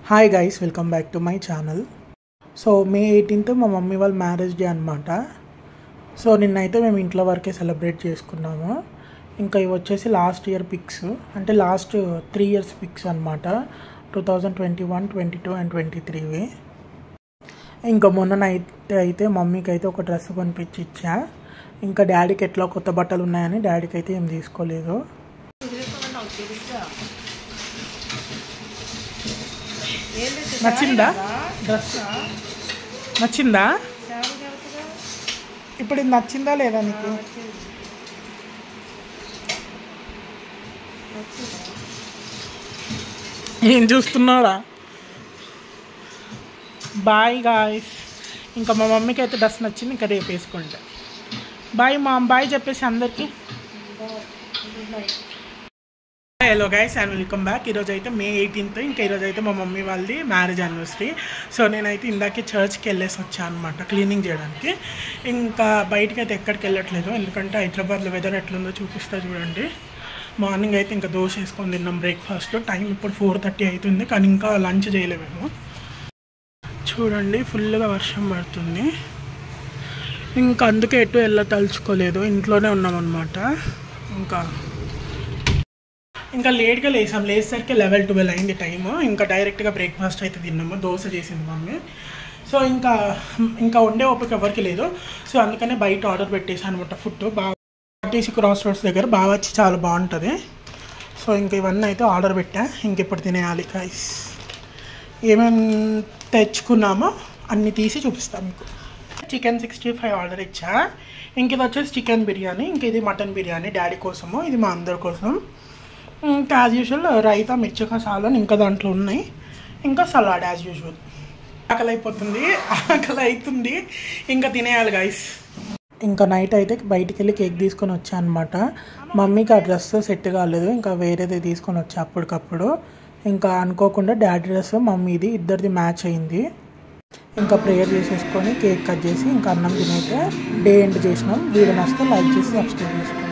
Hi guys, welcome back to my channel. So May 18th మా mummy వాళ్ళ marriage day అనమాట. So నిన్నైతే మేము ఇంట్లో వరకే సెలబ్రేట్ చేసుకున్నాము. ఇంకా ఇవి వచ్చేసి లాస్ట్ ఇయర్ పిక్స్, అంటే లాస్ట్ 3 years పిక్స్ అనమాట. 2021, 22 and 23వి. ఇంకా మొన్ననైతే అయితే మమ్మీకి అయితే ఒక డ్రెస్ కొనిపించి ఇచ్చా. ఇంకా డాడీకి ఎట్లా కొత్త బట్టలు ఉన్నాయని డాడీకి అయితే ఏం తీసుకోలేదు. నచ్చిందా డ్రెస్? నచ్చిందా? ఇప్పుడు ఇది నచ్చిందా లేదా నీకు? ఏం చూస్తున్నారా? Bye guys. ఇంకా మా మమ్మీకి అయితే డ్రెస్ నచ్చింది, ఇంకా రేపు వేసుకుంటా. బాయ్ మామ్, బాయ్ చెప్పేసి అందరికీ. Hello guys and welcome back. ఈరోజు అయితే మే 18th. ఇంకా ఈరోజు అయితే మా మమ్మీ వాళ్ళది మ్యారేజ్ యానివర్సరీ. సో నేనైతే ఇందాకే చర్చ్కి వెళ్ళేసి వచ్చాను అనమాట, క్లీనింగ్ చేయడానికి. ఇంకా బయటకి అయితే ఎక్కడికి వెళ్ళట్లేదు, ఎందుకంటే హైదరాబాద్లో వెదర్ ఎట్లుందో చూపిస్తా చూడండి. మార్నింగ్ అయితే ఇంకా దోశ వేసుకొని తిన్నాం బ్రేక్ఫాస్ట్. టైం ఇప్పుడు 4:30 అవుతుంది, కానీ ఇంకా లంచ్ చేయలేమేమో. చూడండి ఫుల్గా వర్షం పడుతుంది. ఇంకా అందుకే ఎటు తలుచుకోలేదు, ఇంట్లోనే ఉన్నామన్నమాట. ఇంకా లేట్గా లేసరికి 11-12 అయింది టైము. ఇంకా డైరెక్ట్గా బ్రేక్ఫాస్ట్ అయితే తిన్నాము, దోశ చేసింది మమ్మీ. సో ఇంకా వండే ఓపిక ఎవరికి లేదు. సో అందుకనే బయట ఆర్డర్ పెట్టేసాను అనమాట ఫుడ్. బాగా ఆర్టీసీ క్రాస్ రోడ్స్ దగ్గర బాగా వచ్చి చాలా బాగుంటుంది. సో ఇంకా ఇవన్నీ అయితే ఆర్డర్ పెట్టా, ఇంక ఇప్పుడు తినేయాలి గైస్. ఏమేమి తెచ్చుకున్నామో అన్నీ తీసి చూపిస్తాను మీకు. చికెన్ 65 ఆర్డర్ ఇచ్చా. ఇంక ఇది వచ్చేసి చికెన్ బిర్యానీ, ఇంక ఇది మటన్ బిర్యానీ డాడీ కోసము, ఇది మా అందరి కోసం. ఇంకా యాజ్ యూజువల్ రైతా, మిర్చి కసాలని ఇంకా దాంట్లో ఉన్నాయి. ఇంకా సలాడ్ యాజ్ యూజువల్. ఆకలి అవుతుంది, ఇంకా తినేయాలి గైస్. ఇంకా నైట్ అయితే బయటికి వెళ్ళి కేక్ తీసుకొని వచ్చా అనమాట. మమ్మీకి ఆ డ్రెస్ సెట్ కాలేదు, ఇంకా వేరేది తీసుకొని వచ్చా అప్పటికప్పుడు. ఇంకా అనుకోకుండా డాడీ డ్రెస్ మమ్మీది ఇద్దరిది మ్యాచ్ అయింది. ఇంకా ప్రేయర్ చేసేసుకొని కేక్ కట్ చేసి ఇంకా అన్నం తినైతే డే ఎండ్ చేసినాం. వీడియో నచ్చితే లైక్ చేసి సబ్స్క్రైబ్ చేసుకోండి.